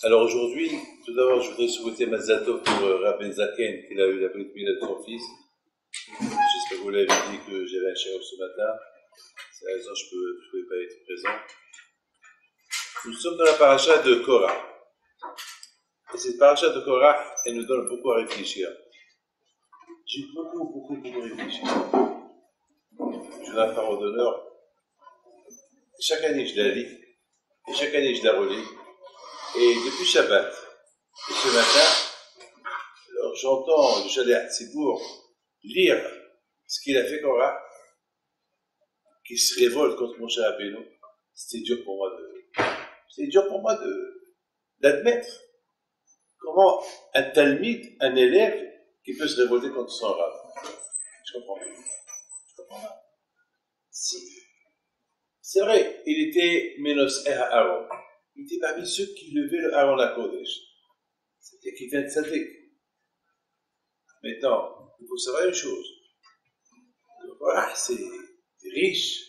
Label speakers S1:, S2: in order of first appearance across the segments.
S1: Alors aujourd'hui, tout d'abord, je voudrais souhaiter Mazal Tov pour Rabbi Zaken, qu'il a eu la brit milah de son fils. J'espère que vous l'avez dit que j'avais un chef ce matin. C'est la raison que je ne pouvais pas être présent. Nous sommes dans la paracha de Korah. Et cette paracha de Korah, elle nous donne beaucoup à réfléchir. J'ai beaucoup réfléchi. Je la parole d'honneur. Chaque année, je la lis. Et chaque année, je la relis. Et depuis Shabbat, et ce matin, alors j'entends le Shaliach Tzibour lire ce qu'il a fait Korah, qui se révolte contre Moshe Rabbeinu. C'était dur pour moi d'admettre comment un talmid, un élève, qui peut se révolter contre son rabbin. Je comprends pas. Si. C'est vrai, il était Menos Aaron. Il était parmi ceux qui levaient le Aaron la Kodesh. C'était qui était un tzaddik. Maintenant, il faut savoir une chose. Voilà, c'est riche,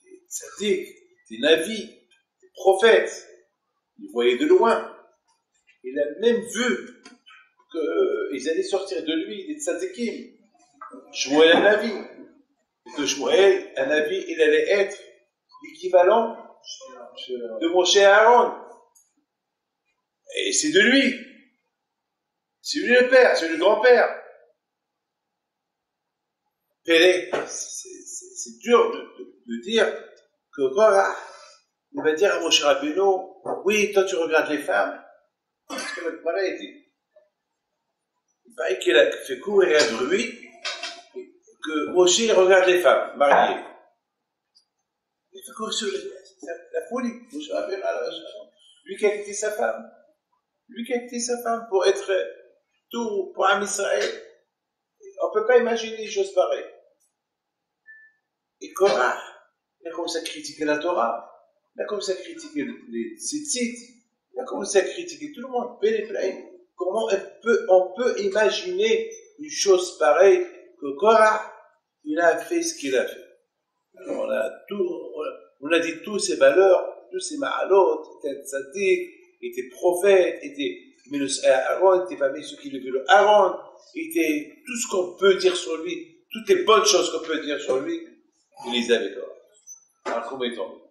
S1: c'est tzaddik, c'est navi, c'est prophète. Il voyait de loin. Il a même vu qu'ils allaient sortir de lui des tzaddikim. Shmuel un navi. Et que Shmuel un navi, il allait être l'équivalent de Moshe Aaron. Et c'est de lui. C'est lui le père, c'est lui le grand-père. Pélé, c'est dur de dire que Korah, il va dire à Moshe Rabbeinu, oui, toi tu regardes les femmes. Parce que le Korah était. Il paraît qu'il a fait courir un bruit que Moshe regarde les femmes mariées. Il fait courir sur la folie. Moshe Rabbeinu, lui qui a quitté sa femme. Lui qui a quitté sa femme pour être tout pour Am Israël. On ne peut pas imaginer des choses pareilles. Et Korah, il a commencé à critiquer la Torah, il a commencé à critiquer les tzitzit, il a commencé à critiquer tout le monde. Comment on peut imaginer une chose pareille que Korah, il a fait ce qu'il a fait. Alors on a dit toutes ses valeurs, tous ses ma'alot, il était tzaddik, il était prophète, il était Menos Aaron, il était parmi ceux qui levaient le Aaron, il était tout ce qu'on peut dire sur lui, toutes les bonnes choses qu'on peut dire sur lui, il les avait Korah. Alors comment est tombé?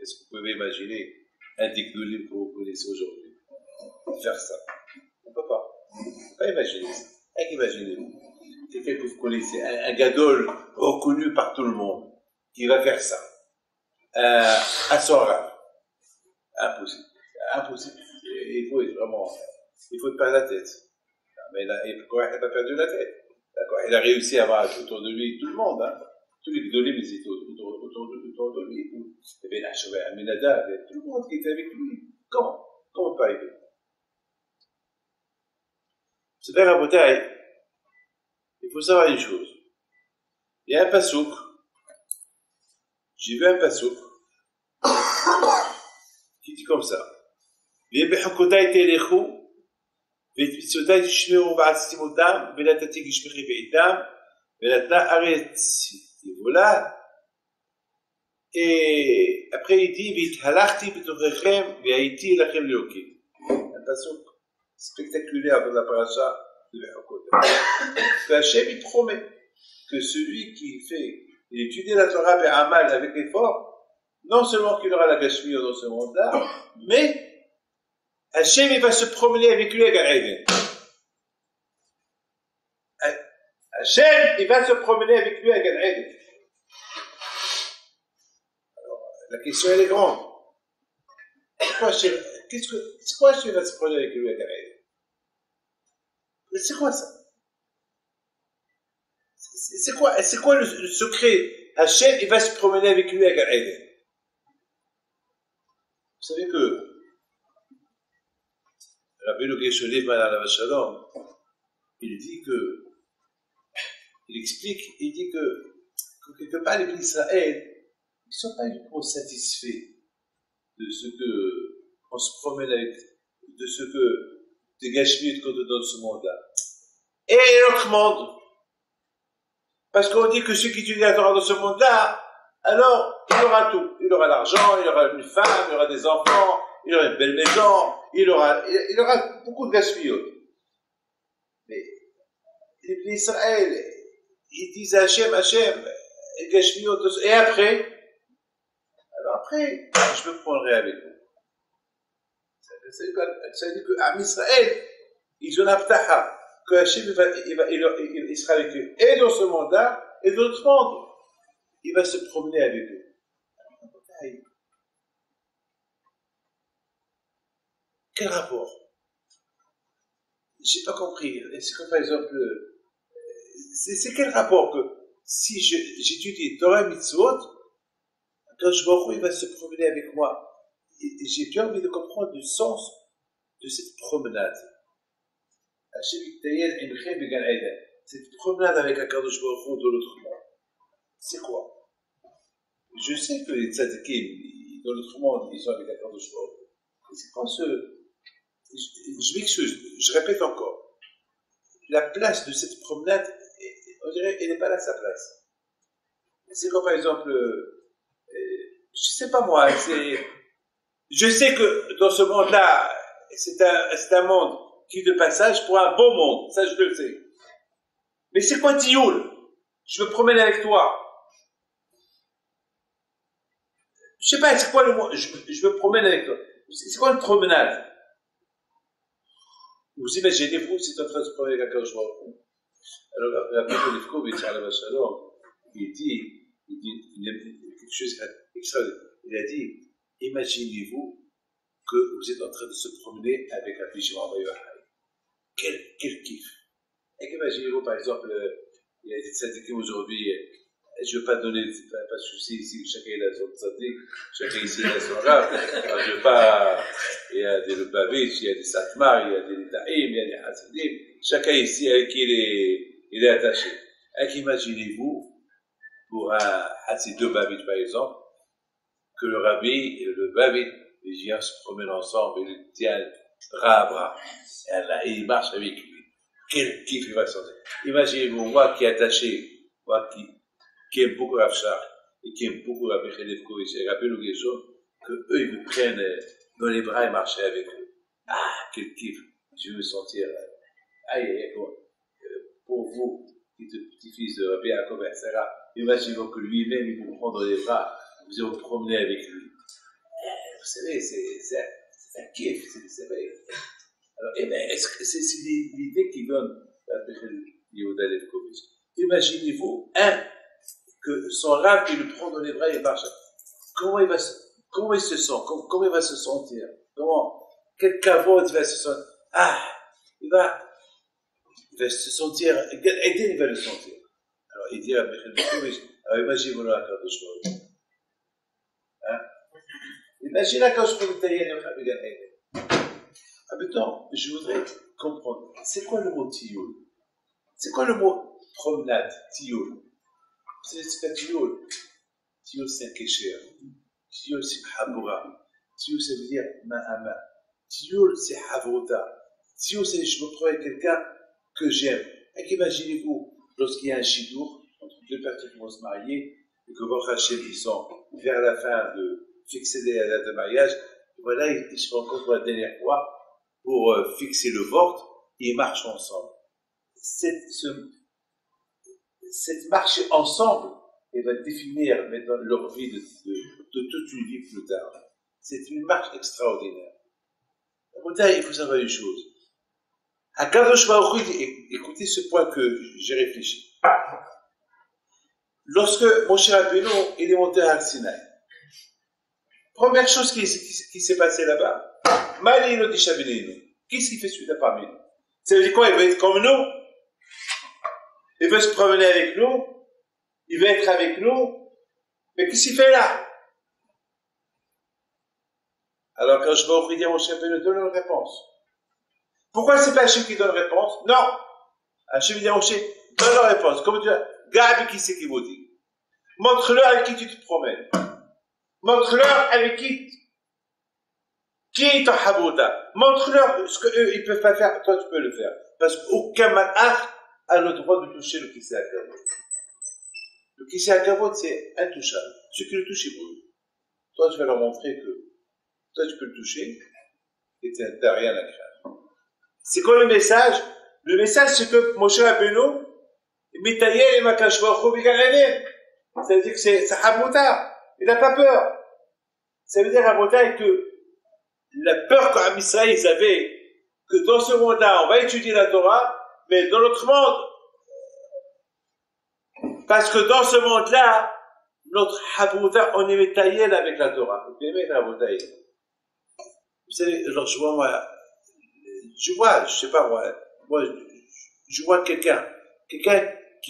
S1: Est-ce que vous pouvez imaginer un Dikdolim que vous connaissez aujourd'hui faire ça? On ne peut pas imaginer ça. Imaginez-vous, quelqu'un que vous connaissez, un gadol reconnu par tout le monde, qui va faire ça à son rab. Impossible. Il faut être pas la tête. Mais là, Korah n'a pas perdu la tête. D'accord. Il a réussi à avoir autour de lui tout le monde, hein. Tous les Gdolim étaient autour de lui. Il y avait Nachshava, Aminadab, il y avait tout le monde qui était avec lui. Comment pas aider? C'est bien la bouteille. Il faut savoir une chose. Il y a un pasouk. J'ai vu un pasouk qui dit comme ça. ובחוקותיי תלכו, ואת מצוותיי תשמעו ועשיתם אותם, ונתתי גשמכם בעיתם, ונתנה ארץ יבולה. Et après il dit, והתהלכתי בתוככם, והייתי לכם לאלוקים. Un pasouk spectaculaire de la paracha de בחוקותיי. Hachem il promet que celui qui il étudie la Torah Be'amal avec effort, non seulement qu'il aura la gashmi dans ce monde-là, mais Hachem, il va se promener avec lui à Gan Eden. Hachem, il va se promener avec lui à Gan Eden. Alors, la question, elle est grande. C'est quoi Hachem va se promener avec lui à Gan Eden? C'est quoi ça? C'est quoi le secret? Hachem, il va se promener avec lui à Gan Eden. Vous savez que Rabbeinu Geshe Leibman alav shalom, il dit que quelque part les Israël, ils ne sont pas uniquement satisfaits de ce que on se promène avec, de ce que des gâchements qu'on te donne ce monde-là. Et l'autre monde. Parce qu'on dit que ceux qui étudient la Torah dans ce monde-là, alors il aura tout. Il aura l'argent, il aura une femme, il aura des enfants, il aura une belle maison, il aura beaucoup de gaspillage. Mais les Israël, ils disent Hachem, gaspillage, et après, alors après, je me prendrai avec vous. Ça veut dire qu'à Israël, ils ont l'abtaha, que Hachem il sera avec eux, et dans ce monde-là, et dans l'autre monde. Il va se promener avec eux. Quel rapport? J'ai pas compris. Est-ce que par exemple, c'est quel rapport que si j'étudie Torah Mitzvot, quand je vois il va se promener avec moi, et j'ai bien envie de comprendre le sens de cette promenade. Cette promenade avec Akadosh Baruch Hu de l'autre monde. C'est quoi? Je sais que les tzadikim, dans l'autre monde, ils sont avec Akadosh Baruch Hu. C'est quand je m'excuse, je répète encore. La place de cette promenade, on dirait, elle n'est pas là sa place. C'est comme par exemple, je sais pas moi, je sais que dans ce monde-là, c'est un monde qui est de passage pour un beau monde, ça je le sais. Mais c'est quoi Tioul? Je me promène avec toi. Je sais pas, c'est quoi le mot? Je me promène avec toi. C'est quoi une promenade? Vous imaginez, vous, c'est en train de se promener avec un joueur. Alors, la Bible Lefkovitch, il dit quelque chose d'extraordinaire. Il a dit, imaginez-vous que vous êtes en train de se promener avec un pigeon Bayohai. Quel kiff. Et imaginez-vous, par exemple, il y a des tzadikim aujourd'hui, je ne veux pas donner, pas de souci ici, chacun a son tzadik, chacun ici a son rab, je ne veux pas, il y a des Lubavitch, il y a des Satmar, il y a des Nitaim, il y a des Hasidim, chacun ici avec qui il est attaché. Et imaginez-vous, pour un Hassid de Lubavitch par exemple, que le rabbi et le Lubavitch, ils viennent se promener ensemble, et ils tiennent bras à bras, et ils marchent avec lui. Quel kiff il va sentir. Imaginez-vous, moi qui est attaché, moi qui aime beaucoup Rav Shach, et qui aime beaucoup Rabbi Lefkovitch et Rabbi Lugezo, que eux, ils me prennent dans les bras et marcher avec eux. Ah, quel kiff. Je veux me sentir, pour vous, petit-fils de Rabbi Yaakov Sarah, imaginez-vous que lui-même, il vous prend dans les bras, vous allez vous promener avec lui. Vous savez, c'est un kiff, c'est vrai. Alors, est-ce que c'est l'idée qui donne Rabbi Yehuda Lefkovitch? Imaginez-vous, que son rab, il le prend dans les bras et il marche. Comment il se sent? Comment il va se sentir? Quel cavode il va se sentir? Il va se sentir, Eden, il va le sentir. Alors, il dit à Rabbi, alors imaginez-vous la carte de choix. Imaginez quand je peux détailler le Rabbi Eden. Maintenant, je voudrais comprendre, c'est quoi le mot tioul? C'est quoi le mot promenade, tioul? C'est un tioul. Tioul, c'est un kécher. Tioul, c'est haboura. Tioul, ça veut dire main à main. Tioul, c'est havrota. Tioul, c'est je me prends avec quelqu'un que j'aime. Et imaginez-vous, lorsqu'il y a un chidour, entre deux personnes qui vont se marier, et que Baruch Hashem, ils sont vers la fin de fixer les dates de mariage, voilà, ils se rencontrent pour la dernière fois pour fixer le vote, et ils marchent ensemble. Cette marche ensemble, elle va définir maintenant leur vie de toute une vie plus tard. C'est une marche extraordinaire. Il faut savoir une chose. Akadosh Baruch Hu, écoutez ce point que j'ai réfléchi. Lorsque Moshe Rabbeinu il est monté à Har Sinaï, première chose qui s'est passée là-bas, Malinu Dishabininu. Qu'est-ce qu'il fait celui-là parmi nous? Ça veut dire quoi? Il va être comme nous? Il veut se promener avec nous, il veut être avec nous, mais qu'est-ce qu'il fait là? Alors quand je vais offrir dire mon chef, il donne une réponse. Pourquoi c'est pas Hachem qui donne réponse? Non! Hachem dit à Moshe, donne la réponse. Comme tu as, garde qui c'est qui vous dit. Montre-leur avec qui tu te promènes. Montre-leur avec qui est ton habouda. Montre-leur ce qu'eux, ils peuvent pas faire, toi tu peux le faire. Parce qu'aucun malach a le droit de toucher le kissé à kavod. Le kissé à kavod, c'est intouchable. Ce qui le touche est brûlé. toi tu vas leur montrer que toi tu peux le toucher et tu n'as rien à craindre. C'est quoi le message? Le message c'est que Moshe Rabbeinu, Mitayel et Makadosh Baruch Hu Bigal Eden. Ça veut dire que c'est Habouta. Il n'a pas peur. Ça veut dire Habouta que la peur qu'Am Israël ils avaient, que dans ce monde-là on va étudier la Torah, mais dans l'autre monde. Parce que dans ce monde-là, notre Habouta, on est Mitayel avec la Torah. Vous aimez la Habouta? Vous savez, alors je vois, je sais pas moi, je vois quelqu'un qui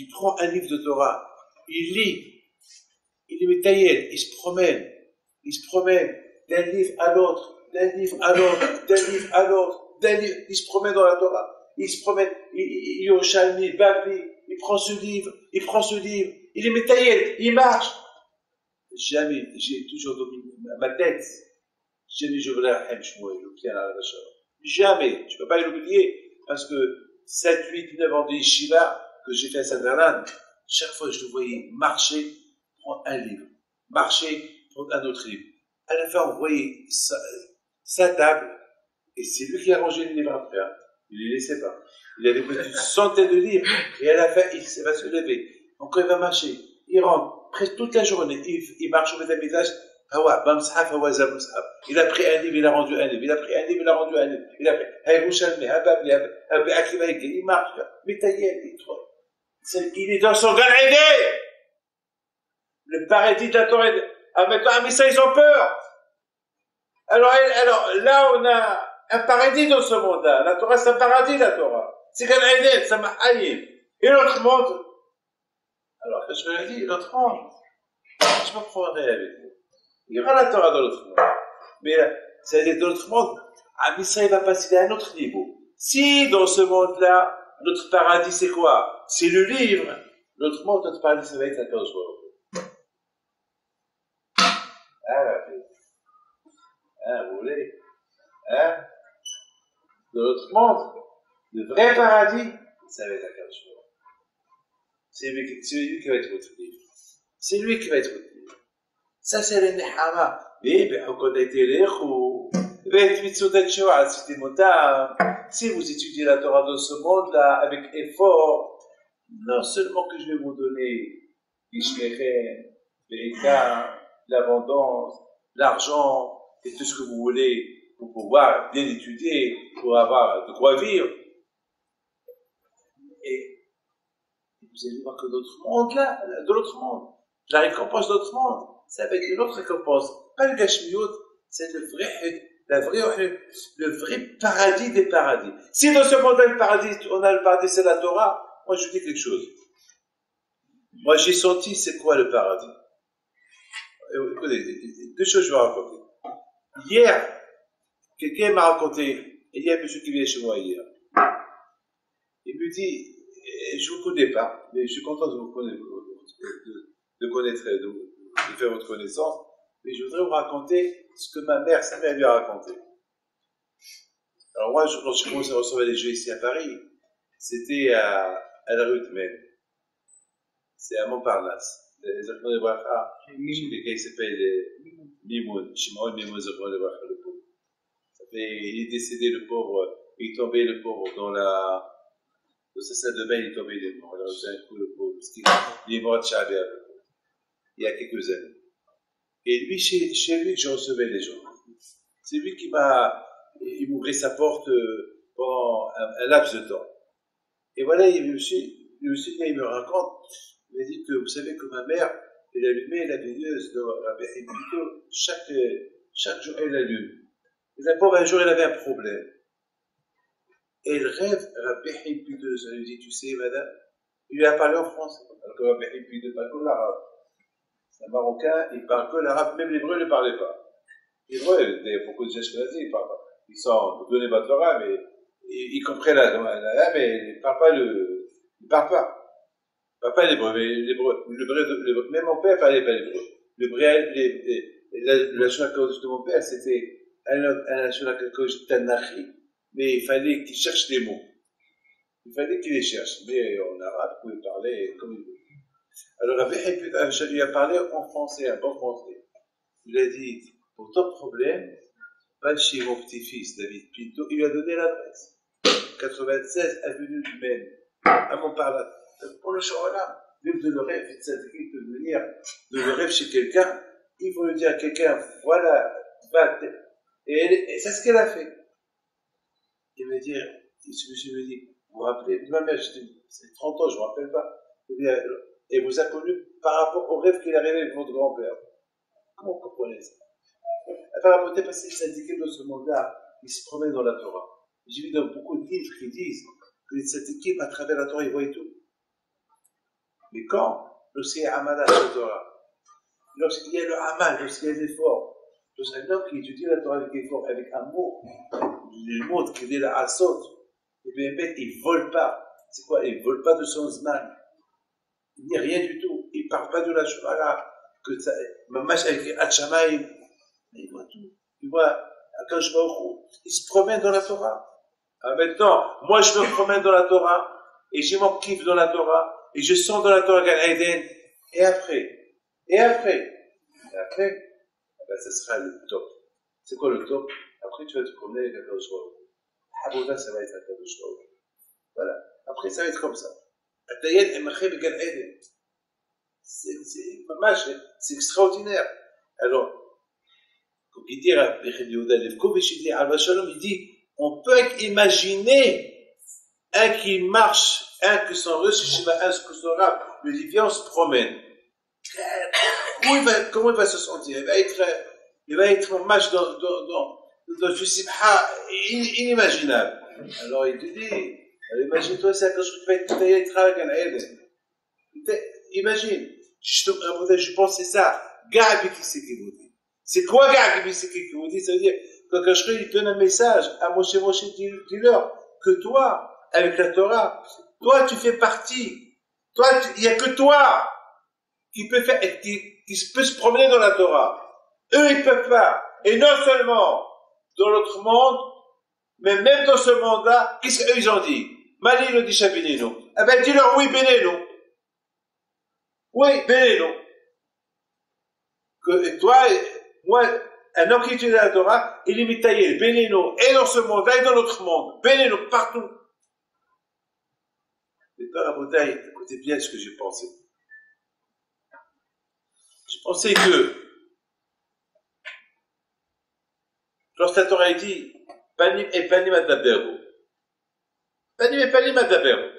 S1: prend un livre de Torah, il lit, il est métaillé, il se promène d'un livre à l'autre, il se promène dans la Torah, il se promène, il est au Shalmi, Babli, il prend ce livre, il est métaillé, il marche. Jamais, j'ai toujours dominé ma tête, jamais je voulais la Shmuel, jamais, je peux pas l'oublier, parce que 7, 8, 9 ans de Yeshiva, que j'ai fait à Saint-Bernard, chaque fois je le voyais marcher, prendre un livre, marcher, prendre un autre livre. À la fin, on voyait sa table, et c'est lui qui a rangé les livres après. Il ne les laissait pas. Il avait peut-être une centaine de livres, et à la fin, il va se lever. Donc, il va marcher. Il rentre presque toute la journée. Il marche au Beth-Amikdash. Il a pris un livre, il a rendu un livre. Il a pris un livre, il a rendu un livre. Il a pris il marche. Mais il est dans son Gan Eden. Le paradis de la Torah. Ah, maintenant, mais ça, ils ont peur. Alors, là, on a un paradis dans ce monde-là. La Torah, c'est un paradis, la Torah. C'est Gan Eden, ça m'a haï. Et l'autre monde. Alors, je me dis, l'autre monde, je me prendrai avec vous. Il y aura la Torah dans l'autre monde. Mais là, c'est dans l'autre monde, Am Israël va passer à un autre niveau. Si dans ce monde-là, notre paradis c'est quoi? C'est le livre. L'autre monde, notre paradis, ça va être la cause. Vous voulez? Dans l'autre monde, le vrai paradis, ça va être la cause. C'est lui qui va être votre livre. C'est lui qui va être votre livre. Ça, c'est le Nehama. Mais, si vous étudiez la Torah dans ce monde-là, avec effort, non seulement que je vais vous donner l'abondance, l'argent, et tout ce que vous voulez pour pouvoir bien étudier, pour avoir de quoi vivre, et vous allez voir que d'autres mondes là, de l'autre monde, la récompense de l'autre monde, ça va être une autre récompense. Pas le Gashmiut, c'est le vrai paradis des paradis. Si dans ce monde-là, le paradis, on a le paradis, c'est la Torah, moi je vous dis quelque chose. Moi j'ai senti c'est quoi le paradis. Écoutez, deux choses je vais raconter. Hier, quelqu'un m'a raconté, il y a un monsieur qui vient chez moi hier. Il me dit, je ne vous connais pas, mais je suis content de vous connaître, de faire votre connaissance, mais je voudrais vous raconter ce que sa mère lui a raconté. Alors moi, quand j'ai commencé à recevoir les jeux ici à Paris, c'était à la rue de Maine. C'est à Montparnasse. Les Zachron de Bracha, il s'appelle Mimoun, Shimon Mimoun Zachron de Bracha, le pauvre. Il est décédé, le pauvre, il est tombé, le pauvre, dans sa salle de bain, il est tombé, il est mort. Alors, c'est un coup, le pauvre, parce qu'il est mort de Chabia, il y a quelques années. Et lui, chez lui, que je recevais les gens. C'est lui qui il m'ouvrait sa porte pendant un laps de temps. Et voilà, le monsieur, il me raconte, il m'a dit que, vous savez que ma mère, elle allumait la veilleuse de Rabbi Hippolyte, chaque jour, elle allume. Et la pauvre, un jour, elle avait un problème. Et elle rêve, Rabbi Hippolyte, elle lui dit, tu sais, madame, il lui a parlé en français, alors que Rabbi Hippolyte parle que l'arabe. C'est un Marocain, il parle que l'arabe, même l'hébreu ne parlait pas. L'hébreu, il y a beaucoup de gens qui ils parlent pas. Ils sont pour donner votre Torah, mais ils comprennent mais ils parlent pas ils parlent pas l'hébreu, mais l'hébreu, même mon père parlait pas l'hébreu. La Shulchan de mon père, c'était un Shulchan Tanachi, mais il fallait qu'il cherche les mots. Il fallait qu'il les cherche, mais en arabe, il pouvait parler comme il veut. Alors, Rabbi Hippolyte lui a parlé en français, un bon français. il a dit, pour ton problème, va chez mon petit-fils, David Pinto, il lui a donné l'adresse. 96 avenue du Maine, à Montparnasse. Pour le Shorelam, même de le rêve, de venir de le rêve chez quelqu'un, il faut lui dire à quelqu'un, voilà, va, et c'est ce qu'elle a fait. Il me dit, ce monsieur me dit, vous vous rappelez, ma mère, c'est 30 ans, je ne me rappelle pas. Et vous a connu par rapport au rêve qu'il a rêvé avec votre grand-père. Comment vous comprenez ça? Par rapport au passé, il s'indiquait dans ce monde-là, il se promène dans la Torah. J'ai vu dans beaucoup de livres qui disent que les tzadikim, à travers la Torah, ils voient tout. Mais quand, lorsqu'il y a Amal à la Torah, lorsqu'il y a le Amal, lorsqu'il y a l'effort, lorsqu'un homme qui étudie la Torah avec effort, avec amour, le mot qui dit la Asot, et bien, il ne vole pas. C'est quoi? Il ne vole pas de son Zman. Il n'y a rien du tout. Il ne parle pas de la Shemara, que ça, Mamash avec Hachamaïm. Il voit tout. Il voit, quand je vois il se promène dans la Torah. Maintenant, moi je me promène dans la Torah, et j'ai mon kiff dans la Torah, et je sens dans la Torah Gan Eden, et après, ben, ça sera le top. C'est quoi le top? Après tu vas te promener avec Akadosh Baruch Hu. Aboda, ça va être Akadosh Baruch Hu. Voilà. Après ça va être comme ça. Atayen Emachem Gan Eden. C'est extraordinaire. Alors, comme il dit Rabbi Yehuda Levkovitch, il dit, Alba Shalom, il dit, on peut imaginer un qui marche, un que son reçu, un que son rab, lui dit, viens, on se promène. Comment il va se sentir? Il va être en marche dans du simha inimaginable. Alors il te dit, imagine-toi, c'est un chose qui va être taillé avec un aide. Imagine, je pense que c'est ça. Gabi qui c'est qui vous dit. C'est quoi Gabi qui c'est qui vous dit? Ça veut dire, quand Kashri, il donne un message à Moshe, dis-leur que toi, avec la Torah, toi tu fais partie. Toi, il n'y a que toi qui peut faire, qui peut se promener dans la Torah. Eux, ils peuvent pas. Et non seulement dans l'autre monde, mais même dans ce monde-là, qu'est-ce qu'eux ils ont dit? Mali le dit Chabinino. Eh ben, dis-leur oui, bénéno. Oui, bénéno. Que toi, moi, un homme qui étudie la Torah, il est mitaillé, bénéno, et dans ce monde-là, et dans l'autre monde. Bénéno, partout. Mais dans la bouteille, écoutez bien ce que j'ai pensé. J'ai pensé que, lorsque la Torah dit, Panim et Panim Adaberu. Panim et Panim Adaberu.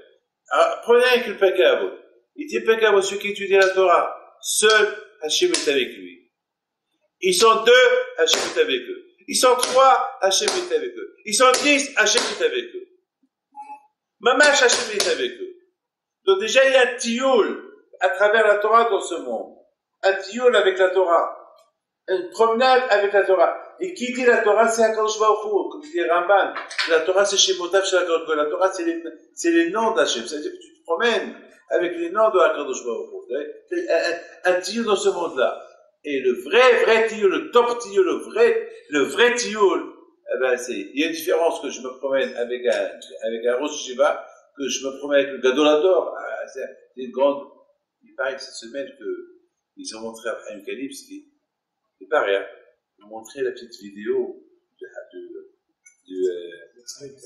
S1: Alors, prenez avec le Pekavo. Il dit Pekavo, ceux qui étudient la Torah, seul Hachem est avec lui. Ils sont 2, Hachem est avec eux. Ils sont 3, Hachem est avec eux. Ils sont 10, Hachem est avec eux. Mamash, Hachem est avec eux. Donc déjà, il y a un tioul à travers la Torah dans ce monde. Un tioul avec la Torah. Une promenade avec la Torah. Et qui dit la Torah, c'est Akadosh Baruch Hu, comme dit Ramban. La Torah, c'est Shemotav chez Akadosh Baruch Hu. La Torah, c'est les noms d'Hachem. C'est-à-dire que tu te promènes avec les noms de Akadosh Baruch Hu. Un tioul dans ce monde-là. Et le vrai tioul, le top tioul, le vrai tioul, eh ben il y a une différence que je me promène avec un Rosh Shiva, que je me promène avec le Gadolador. C'est une grande, il paraît que cette semaine ils ont montré à Chaim Kalipski, il paraît, hein, ils ont montré la petite vidéo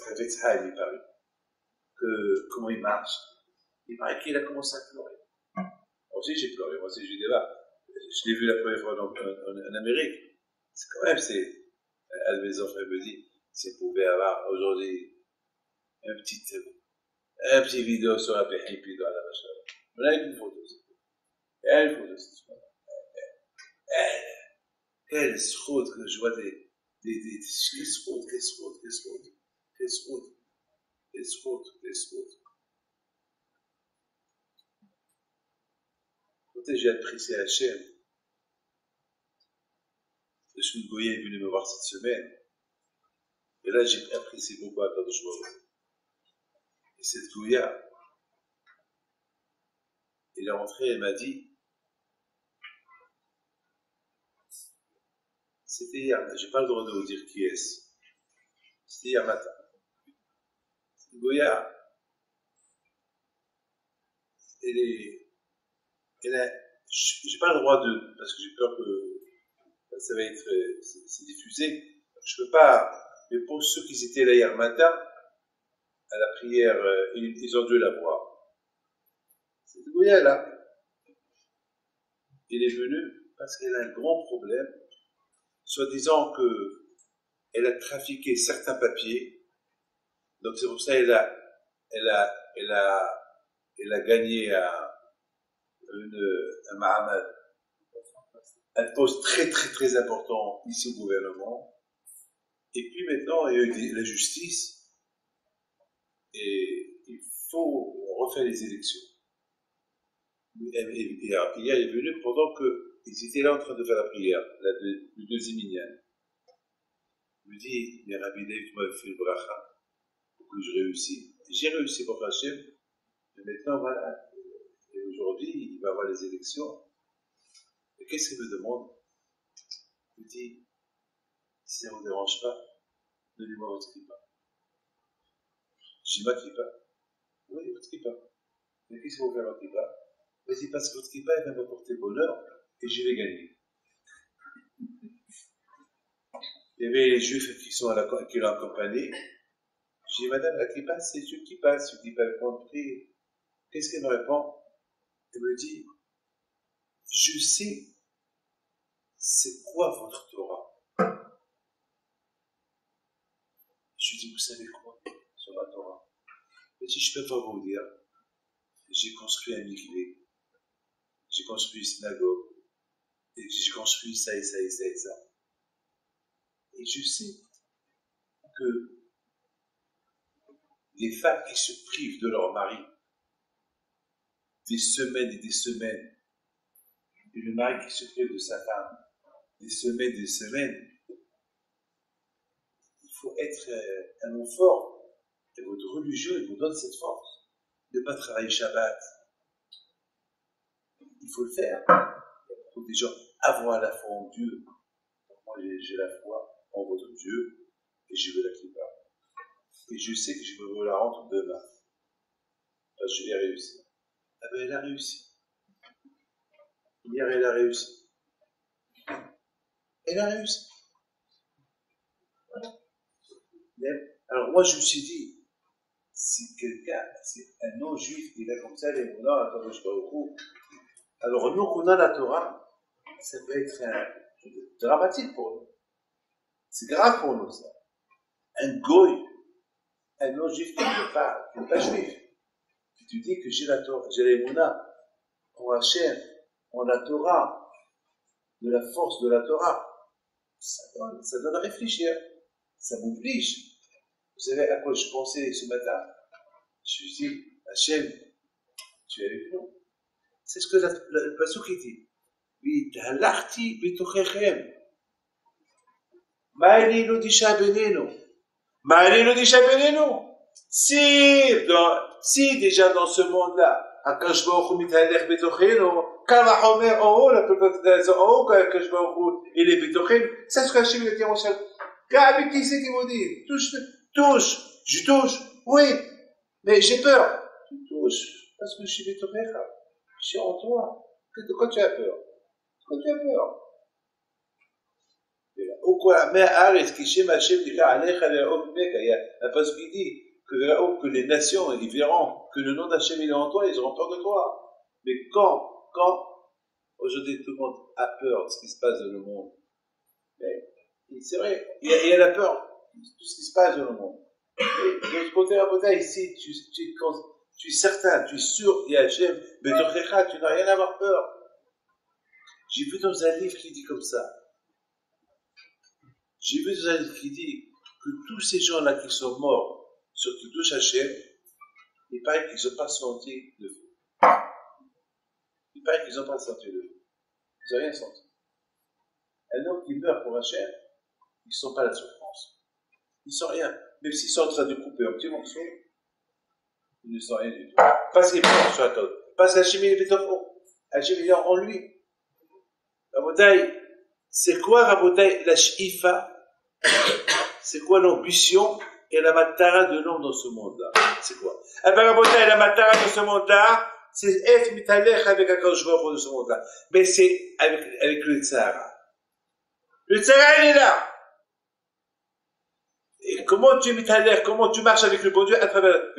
S1: avec Chaim, il paraît, comment il marche. Il paraît qu'il a commencé à pleurer. Moi aussi j'ai pleuré, moi aussi j'ai dit là. Je l'ai vu la première fois en Amérique. C'est quand même, un de mes enfants me dit, c'est pour avoir aujourd'hui un petit vidéo sur la PHP dans la vache. On a une photo, c'est une photo, c'est quelle route que je vois quelle route. Quand j'ai apprécié Hachem, le Shmud Goyen est venu me voir cette semaine, et là j'ai apprécié beaucoup Akadosh Baruch Hu. Et cette Goya, il est rentré et m'a dit, c'était hier, j'ai pas le droit de vous dire qui est-ce. C'était hier matin. Cette Goya, j'ai pas le droit parce que j'ai peur que ça va être c'est diffusé. Je ne peux pas, mais pour ceux qui étaient là hier matin, à la prière, ils ont dû la voir. C'est Gouya là. Il est venu parce qu'elle a un grand problème, soi-disant qu'elle a trafiqué certains papiers, donc c'est pour ça qu'elle a gagné un Mahamad, un poste très très très important ici au gouvernement. Et puis maintenant, il y a eu la justice, et il faut refaire les élections. Et hier, il est venu pendant qu'ils étaient là en train de faire la prière, le deuxième minyan. Il me dit, mais Rabbi Lev m'a fait le bracha pour que je réussisse. J'ai réussi pour Hachem, mais maintenant, voilà. Et aujourd'hui, il va y avoir les élections. Et qu'est-ce qu'il me demande? Il me dit, si ça ne vous dérange pas, donnez-moi votre kippa. Je dis, ma kippa? Oui, votre kippa. Mais qu'est-ce que vous faites votre kippa? Il me dit, parce que votre kippa, elle va m'apporter bonheur et je vais gagner. Il y avait les juifs qui l'ont accompagné. Je dis, madame, la kippa, c'est une kippa. C'est une kippa, elle compris. Qu'est-ce qu'elle me répond? Elle me dit, je sais, c'est quoi votre Torah? Je lui dis, vous savez quoi sur la Torah? Elle dit, je ne peux pas vous dire. J'ai construit un mikvé, j'ai construit une synagogue, et j'ai construit ça et ça et ça et ça. Et je sais que les femmes qui se privent de leur mari des semaines et des semaines, et le mari qui se prive de sa femme des semaines et des semaines, il faut être un homme fort, et votre religion, il vous donne cette force. Ne pas travailler Shabbat. Il faut le faire. Il y a beaucoup de gens avoir la foi en Dieu. Moi, j'ai la foi en votre Dieu et je veux la kippa. Et je sais que je vais vous la rendre demain. Parce que je vais réussir. Ah ben, elle a réussi. Hier, elle a réussi. Elle a réussi. Voilà. Alors, moi, je me suis dit, si quelqu'un, c'est un non-juif, il a comme ça les mots, alors nous qu'on a la Torah, ça peut être dramatique pour nous. C'est grave pour nous, ça. Un goy, un non-juif qui n'est pas juif, qui te dit que j'ai la Torah, j'ai les mouna, en Hachem, en la Torah, de la force de la Torah, ça donne à réfléchir, ça m'oblige. Vous savez à quoi je pensais ce matin? Je me suis dit, Hachem, tu es avec nous. C'est ce que le Passouk dit. V'ithalachti b'tochechem. Ma'alinu disha benenu. Ma'alinu disha benenu. Si déjà dans ce monde-là, Akash Baruch Hu mithalech b'tochenu, Kama Homer en haut, la plupart des en haut, quand Akash Baruch Hu il est b'tochenu, c'est ce qu'Hachem il a dit à Moshe. Avec qui c'est qui vous dit? Touche, je touche, oui, mais j'ai peur. Tu touches, parce que je suis b'tochecha. Je suis en toi. De quoi tu as peur? De quoi tu as peur? Ou quoi? Mais arrête, qui chez ma chef dit Alecha le'ok beka. Il y a un passage qui dit que les nations, ils verront que le nom d'Hachem est en toi, ils auront peur de toi. Mais quand aujourd'hui tout le monde a peur de ce qui se passe dans le monde, mais c'est vrai, il y a la peur de tout ce qui se passe dans le monde. Et de l'autre côté, à côté, ici, tu es certain, tu es sûr, il y a Hachem, mais tu n'as rien à avoir peur. J'ai vu dans un livre qui dit comme ça. J'ai vu dans un livre qui dit que tous ces gens-là qui sont morts, sur qui touchent Hachem, il paraît qu'ils n'ont pas senti le feu. Il paraît qu'ils n'ont pas senti le feu. Ils n'ont rien senti. Un homme qui meurt pour Hachem, ils ne sont pas la souffrance. Ils ne sont rien. Même s'ils sont en train de couper un petit morceau, ils ne sont rien du tout. Parce qu'ils meurent sur la tête. Parce qu'Hachem il est Hachem il est en lui. Rabotai, c'est quoi Rabotai la shifa? C'est quoi l'ambition et la matara de l'homme dans ce monde-là? C'est quoi? Eh bien Rabotai, la matara de ce monde-là, c'est être mitalech avec un Kadosh Baruch Hu de ce monde-là. Mais c'est avec le Tzahara. Le terrain, il est là. Et comment tu mets comment tu marches avec le bon Dieu à travers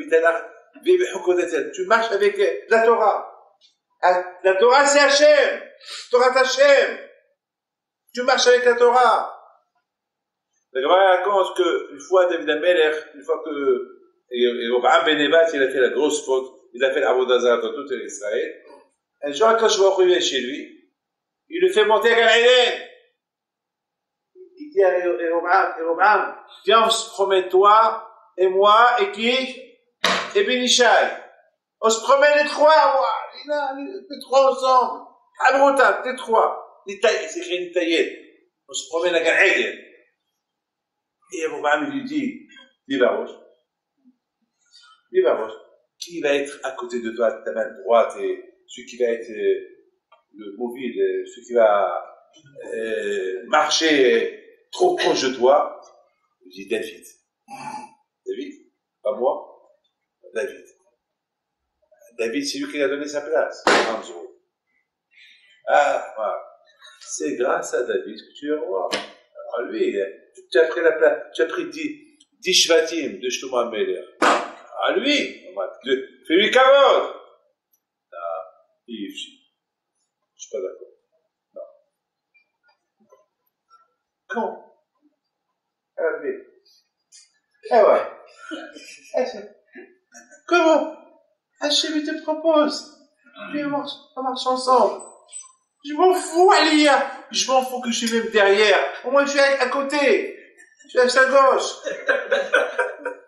S1: tu marches avec la Torah. La Torah, c'est Hachem. Torah d'Hachem. Tu marches avec la Torah. La Gemara raconte qu'une fois David Amelech, une fois que Robaam ben Nebat, il a fait la grosse faute, il a fait l'Avodah Zarah dans tout Israël. Un jour, quand je vais chez lui, il le fait monter à Gan Eden. Il dit à Robaam, viens, on se promène toi, et moi, et qui? Et Ben Ishai. On se promène les trois, les trois ensemble. Abrota, les trois. C'est écrit une taillette. On se promène à Gan Eden. Et Robaam, il lui dit, Libaroche, qui va être à côté de toi, ta main droite, et celui qui va être le mobile, celui qui va marcher trop proche de toi? Il dit David. David? Pas moi? David. David, c'est lui qui a donné sa place. Ah, voilà. C'est grâce à David que tu es roi. Alors lui, tu as pris la place, tu as pris 10 shvatim de Shlomo HaMelech. À lui, fais-lui kavod. Je suis pas d'accord. Non. Quand? Comment? Hachem, il te propose. Puis on marche ensemble. Je m'en fous, Aliyah. Je m'en fous que je suis même derrière. Au moins, je suis à côté. Je suis à sa gauche.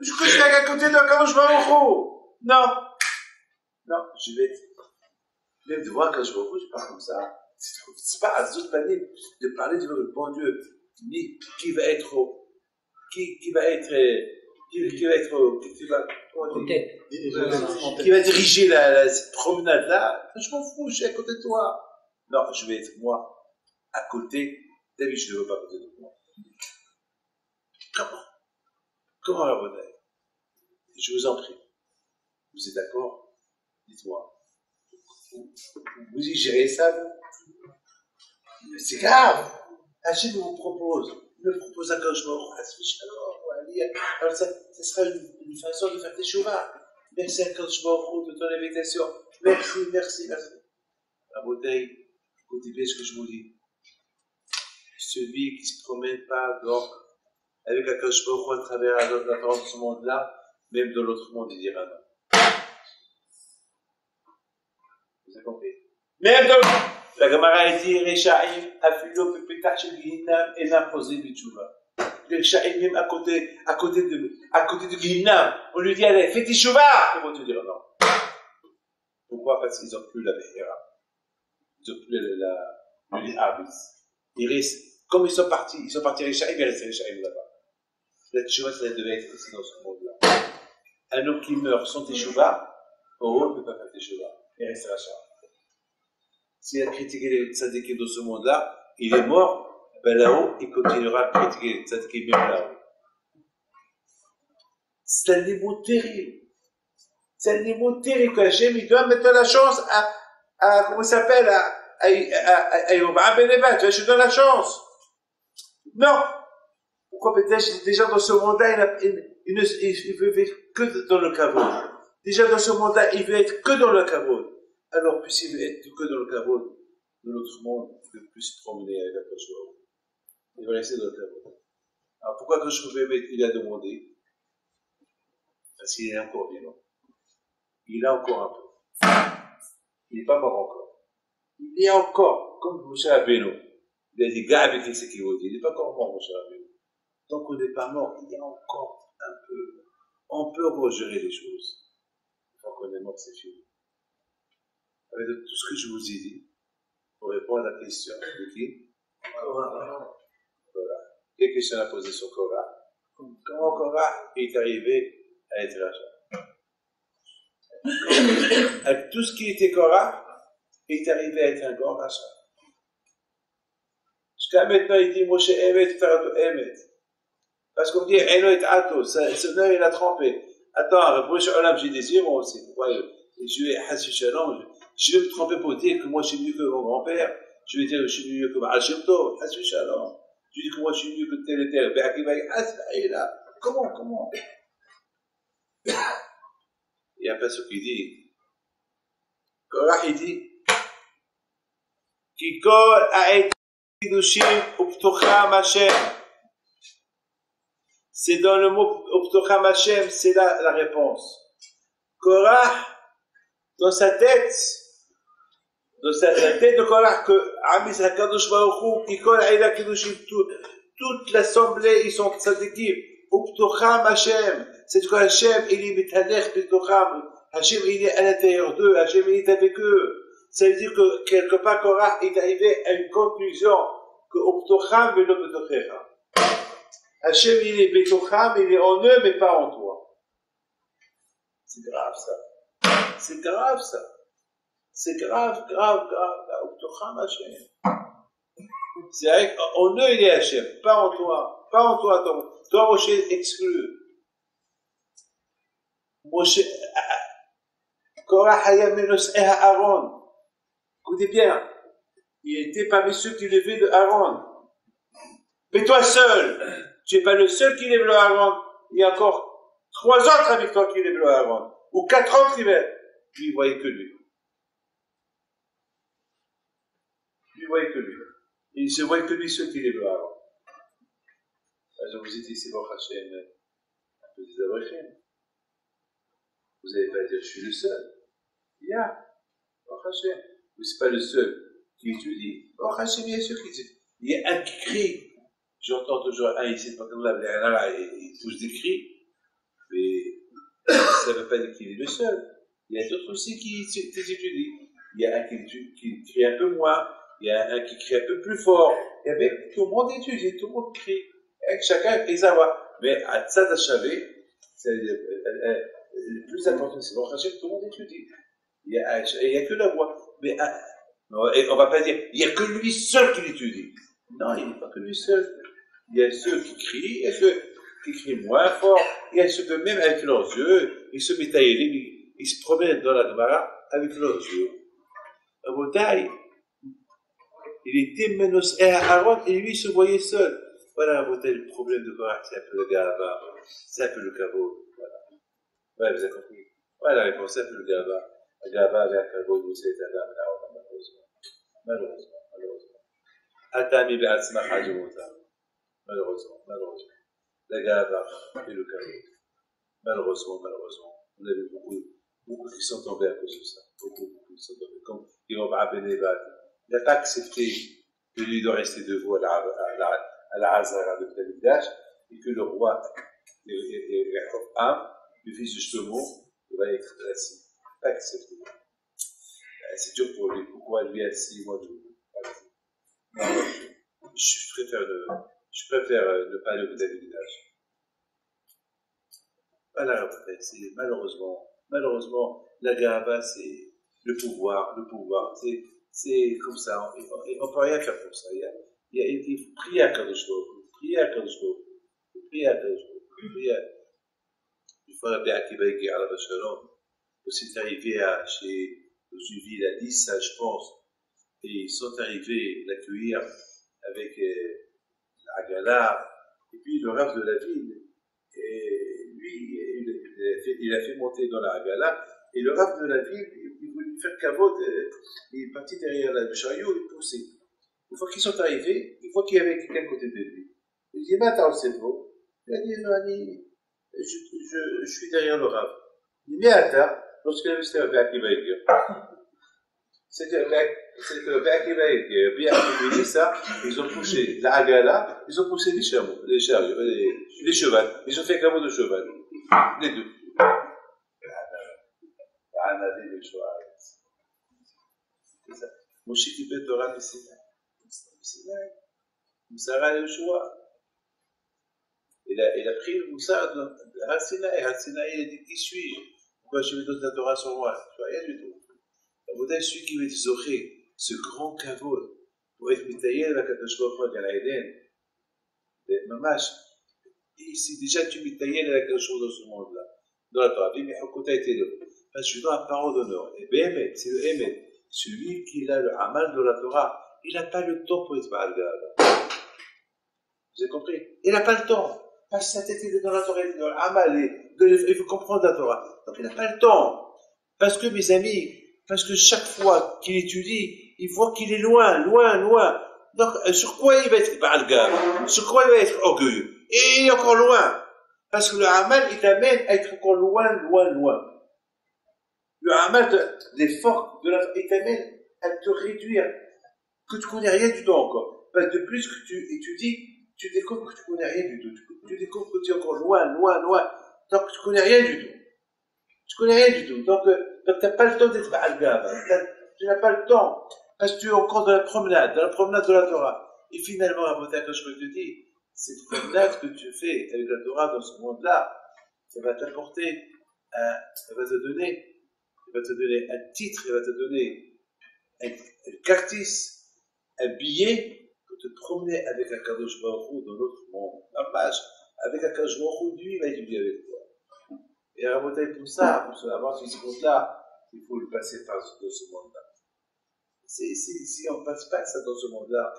S1: Je suis à côté de quand je vais en haut. Non, je vais devoir quand je vais en haut, je parle comme ça. C'est pas à toute manière de parler du bon Dieu. Ni qui va être qui va diriger cette promenade là. Je m'en fous, je suis à côté de toi. Non, je vais être moi à côté. David, je ne veux pas à côté de moi. Comment la bonne? Je vous en prie. Vous êtes d'accord? Dites-moi. Vous y gérez ça, vous? C'est grave. Hachem vous propose. Il me propose un cauchemar. Alors ça sera une façon de faire des chouvas. Merci à cauchemar de ton invitation. Merci. La bouteille, écoutez bien ce que je vous dis. Celui qui ne se promène pas donc avec un cauchemar à travers la de ce monde-là, même dans l'autre monde, il dira non. Vous avez compris? Même dans la Gemara dit, Rechaim, Afilo, Pepetach, Gihinam, et l'imposé du Tchouva. Les Rechaim, même à côté de Gihinam, on lui dit, allez, fais tes Tchouva! Ils vont te dire non. Pourquoi? Parce qu'ils n'ont plus la Behira. Ils n'ont plus le Habis. Ils restent, comme ils sont partis Rechaim, ils restent Rechaim là-bas. La Tchouva, ça devait être aussi dans ce monde-là. Un homme qui meurt sans Tchouva, on ne peut pas faire Tchouva. Il reste Rechaim. S'il a critiqué les tzadikim dans ce monde-là, il est mort, ben là-haut, il continuera à critiquer les tzadikim même là-haut. C'est un niveau terrible. C'est un niveau terrible que Hachem, il doit mettre la chance à comment ça s'appelle, à Robaam ben Nebat. Tu vois, je donne la chance. Non. Pourquoi peut-être, déjà dans ce monde-là, il veut vivre que dans le kavod. Déjà dans ce monde-là, il veut être que dans le kavod. Alors, puisqu'il veut être que dans le kavod de l'autre monde, il ne peut plus se promener avec la Koshua. Il va rester dans le kavod. Alors, pourquoi Koshua il a demandé? Parce qu'il est encore vivant. Il a encore un peu. Il n'est pas mort encore. Il est encore, comme Moshe Rabbeinu. Il a dit, gars avec ce qu'il veut dire. Il n'est pas encore mort, Moshe Rabbeinu. Tant qu'on n'est pas mort, il y a encore un peu. On peut regérer les choses. Tant qu'on est mort, c'est fini. Avec tout ce que je vous ai dit, pour répondre à la question de qui? Korah. Quelle question a posé sur Korah? Comment Korah est arrivé à être Racha? Avec tout ce qui était Korah, il est arrivé à être un grand Racha. Jusqu'à maintenant, il dit Moshe Emet, Tarado Emet. Parce qu'on dit Eno et Ato, ce nom il a trempé. Attends, Moshe Olam, j'ai des yeux, moi aussi. Pourquoi je vais Hassi Shalom? Je vais me tromper pour dire que moi je suis mieux que mon grand-père. Je vais dire que je suis mieux que Baal Shem Tov. Hassi Shalom. Tu dis que moi je suis mieux que tel et tel. Ben Akiva, ah, c'est là. Comment Il y a un passage qui dit, Korach il dit, Ki kol ha'et kidushim uptocham Hashem. C'est dans le mot uptocham Hashem, c'est la réponse. Korach, dans sa tête de Korach, que Amis HaKadosh Baruch Hu, Ki kol ha'et kidushim, toute l'assemblée, ils sont tzadikim. Uptocham Hashem, c'est que Hashem, il est mithalech bitocham. Hashem, il est à l'intérieur d'eux. Hashem, il est avec eux. Ça veut dire que quelque part, Korach est arrivé à une conclusion que Uptocham velo betochecha. Hashem, il est betocham, il est en eux, mais pas en toi. C'est grave, ça. C'est grave, ça. C'est grave. Uptocham Hashem. C'est vrai qu'en eux, il est Hashem, pas en toi. Pas en toi, toi, Moshe, exclu. Moshe, Korach haya menos'eh Aaron. Écoutez bien, il était parmi ceux qui levaient de Aaron. Mais toi seul, tu n'es pas le seul qui lève le Aaron. Il y a encore 3 autres avec toi qui lèvent le Aaron. Ou 4 autres qui lèvent. Lui, il voyait que lui. Et il se voyait que lui seul qui lève le Aaron. Je vous ai dit, c'est bon, Hachem, un peu des abrichem. Vous n'allez pas dire, je suis le seul. Il y a, bon, Hachem. Mais ce n'est pas le seul qui étudie. Bon, Hachem, bien sûr qui étudie. Il y a un qui crie. J'entends toujours un ici, pas comme là, il touche des cris. Mais ça ne veut pas dire qu'il est le seul. Il y a d'autres aussi qui étudient. Il y a un qui crie un peu moins. Il y a un qui crie un peu plus fort. Et avec, tout le monde étudie, tout le monde crie. Et chacun est savoir. Mais à Tzad HaShaveh, le plus important, c'est bon, Hachem, tout le monde étudie. Il n'y a que la voix. Mais on ne va pas dire, il n'y a que lui seul qui l'étudie. Non, il n'est pas que lui seul. Il y a ceux qui crient, il y a ceux qui crient moins fort, il y a ceux que même avec leurs yeux, ils se mettent à élever, ils se promènent dans la Gemara avec leurs yeux. Abotai, il était menos'eh Aaron et lui il se voyait seul. Voilà, Abotai, le problème de Korach, c'est un peu le gava, c'est un peu le kavod. Voilà, vous avez compris. Voilà la réponse, c'est un peu le gava. Le gava avec un kavod, vous savez, malheureusement. Atami be'atzma hajimota. Malheureusement. La gava et le kavod. Malheureusement. On a vu beaucoup qui sont tombés à cause de ça. Beaucoup qui sont tombés. Comme Yeroba Ben Nevat. Il n'a pas accepté que lui doit rester debout à la Hazara de Beth Amikdash et que le roi Rehoboam, le fils de Shlomo, va être assis. Pas accepté. C'est dur pour lui. Pourquoi lui assis, moi tout? Non, je préfère ne pas aller au Beth Amikdash. Voilà, c'est malheureusement, la gava, c'est le pouvoir, c'est comme ça, on ne peut rien faire pour ça. Il faut prier à Kadosh Baruch Hu, Une fois, Rabbi Akiva Eger, Alav Shalom, c'est arrivé chez Zuvi, il a dit ça, je pense, et ils sont arrivés l'accueillir avec la Agala, et puis le rave de la ville, et lui, il a fait monter dans la Agala, et le rave de la ville, il voulait faire kavod, il est parti derrière le chariot, il poussait. Une fois qu'ils sont arrivés, il voit qu'il y avait quelqu'un à côté de lui. Il dit, mais attends, c'est beau. Il a dit, non, je suis derrière le rave. Il dit, mais attends, lorsqu'il a vu c'était Rabbi Akiva Eger. C'était Rabbi Akiva Eger. Rabbi Akiva dit ça, ils ont poussé la Agala, ils ont poussé les chariots, les chevals. Ils ont fait kavod de cheval. Les deux. C'est ça. Moshe קיבל תורה מסיני. Moussara et Yoshua. Il a pris le Moussara de Hatsinaï. Hatsinaï, il a dit, qui suis-je? Pourquoi je vais donner la Torah sur moi? Je ne vois rien du tout. Avodai, celui qui veut zocher ce grand kavod pour être mitayel avec Kadosh Baruch Hu dans l'Éden. Mamash, si déjà tu mitayel avec Kadosh Baruch Hu dans ce monde-là, dans la Torah, mais Hokota était là. Parce que je dois un parole d'honneur. Et Béhémet, c'est le Hémet. Celui qui a le Hamal de la Torah, il n'a pas le temps pour être Baal Gava. Vous avez compris? Il n'a pas le temps. Parce que sa tête est dans la Torah, il est dans l'Amal, il n'a pas le temps. Parce que sa tête est dans la Torah, il est dans l'Amal, il veut comprendre la Torah. Donc il n'a pas le temps. Parce que, mes amis, parce que chaque fois qu'il étudie, il voit qu'il est loin, loin, loin. Donc, sur quoi il va être balgame? Sur quoi il va être orgueilleux? Et il est encore loin. Parce que le Amal, il t'amène à être encore loin, loin, loin. Le Amal, l'effort de la, il t'amène à te réduire, que tu connais rien du tout encore. Parce que de plus que tu étudies, tu découvres que tu connais rien du tout. Tu découvres que tu es encore loin, loin, loin. Donc, tu connais rien du tout. Tu connais rien du tout. Donc tu n'as pas le temps d'être balgame. Tu n'as pas le temps. Parce que tu es encore dans la promenade de la Torah. Et finalement, à côté, quand je te dis, cette promenade que tu fais avec la Torah dans ce monde-là, ça va t'apporter, ça va te donner un titre, ça va te donner un cartis, un billet pour te promener avec un Kadosh Baruch Hu dans l'autre monde. La page, avec un Kadosh Baruch Hu, lui, il va étudier avec toi. Et à raboter pour ça, pour avoir ce monde-là, il faut le passer par ce monde-là. Si on ne passe pas ça dans ce monde-là,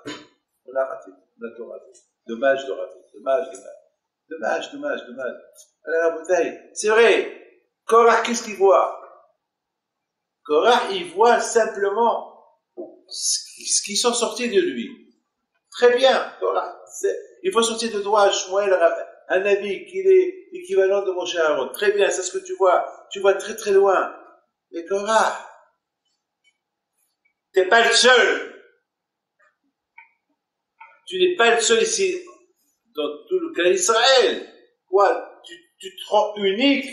S1: on a raté, on a tout raté. Dommage de rater, dommage. Alors à raboter, c'est vrai, Korah, qu'est-ce qu'il voit? Korah, il voit simplement ce qui sont sortis de lui. Très bien, Korah. Il faut sortir de toi, Shmuel, un ami qui est équivalent de Moshe Aaron. Très bien, c'est ce que tu vois. Tu vois très très loin. Mais Korah, tu n'es pas le seul. Tu n'es pas le seul ici, dans tout le clan d'Israël. Quoi, tu te rends unique?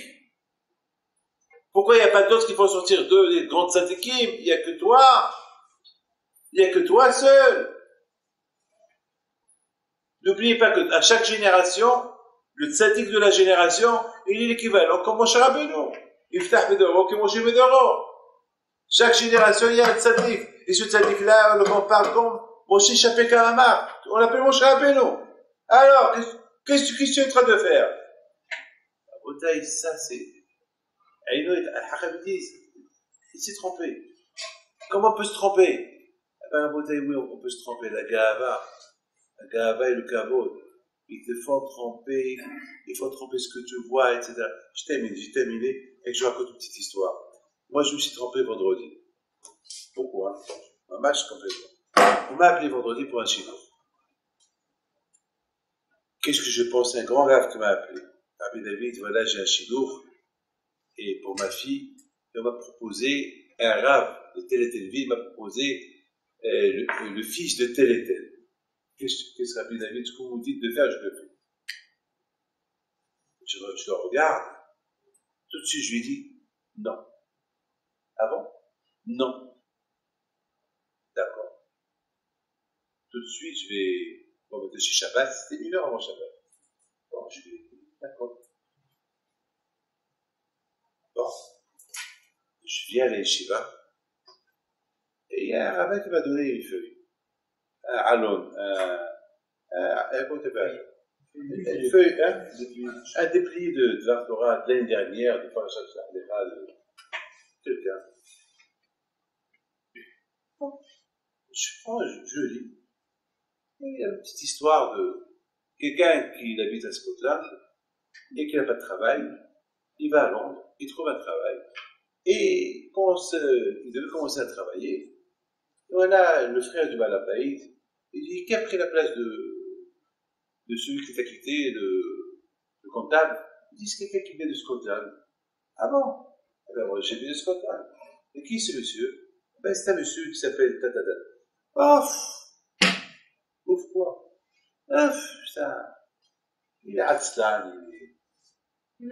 S1: Pourquoi il n'y a pas d'autres qui font sortir des grandes tzadikim? Il n'y a que toi. Il n'y a que toi seul. N'oubliez pas qu'à chaque génération, le tzadik de la génération, il est l'équivalent comme Moshe Rabbeinu. Iftach Bedoro, comme Moshe Bedoro. Chaque génération, il y a un tzadik. Et ce tzadik-là, on le compare comme Moshe Shapé Karamar. On l'appelle Moshe Rabbeinu. Alors, qu'est-ce que tu es en train de faire? Otaï, ça c'est... Aïno et Al-Hakam disent, il s'est trompé. Comment on peut se tromper? Otaï, oui, on peut se tromper. La Gahava et le Kavod. Ils te font tromper, il faut tromper ce que tu vois, etc. J'ai terminé, et je raconte une petite histoire. Moi, je me suis trompé vendredi. Pourquoi? Un match complètement. On m'a appelé vendredi pour un chiffre. Qu'est-ce que je pense? Un grand rêve qui m'a appelé. Rabbi David, voilà, j'ai un chidour. Et pour ma fille, on m'a proposé un rêve de tel et telle ville, m'a proposé le fils de tel et tel. Qu'est-ce que Rabbi David, ce que vous me dites de faire, je le fais. Je le regarde. Tout de suite, je lui dis non. Ah bon? Non. D'accord. Tout de suite, je vais. Bon, chez Shabbat, c'était 1 heure avant Shabbat. Bon, je vais. D'accord. Bon. Je viens à l'Yeshiva. Et il y a un rabbin qui m'a donné une feuille. Un alon. Comment t'appelles? Une feuille, hein? Un déplié de Dvar Torah de l'année dernière, de Parashat Shalach, de quelqu'un. Bon. Je prends, je lis. Et il y a une petite histoire de quelqu'un qui habite à Scotland et qui n'a pas de travail. Il va à Londres, il trouve un travail. Et il devait commencer à travailler. Et voilà, le frère du Balabaïd, il dit, qui a pris la place de celui qui t'a quitté, le comptable? Il dit, c'est quelqu'un qui vient de Scotland. Ah bon? Alors, j'ai vu de Scotland. Et qui c'est monsieur? Ben, c'est un monsieur qui s'appelle Tatata. Oh, ouf quoi? Ah, putain. Il est Atzlan, il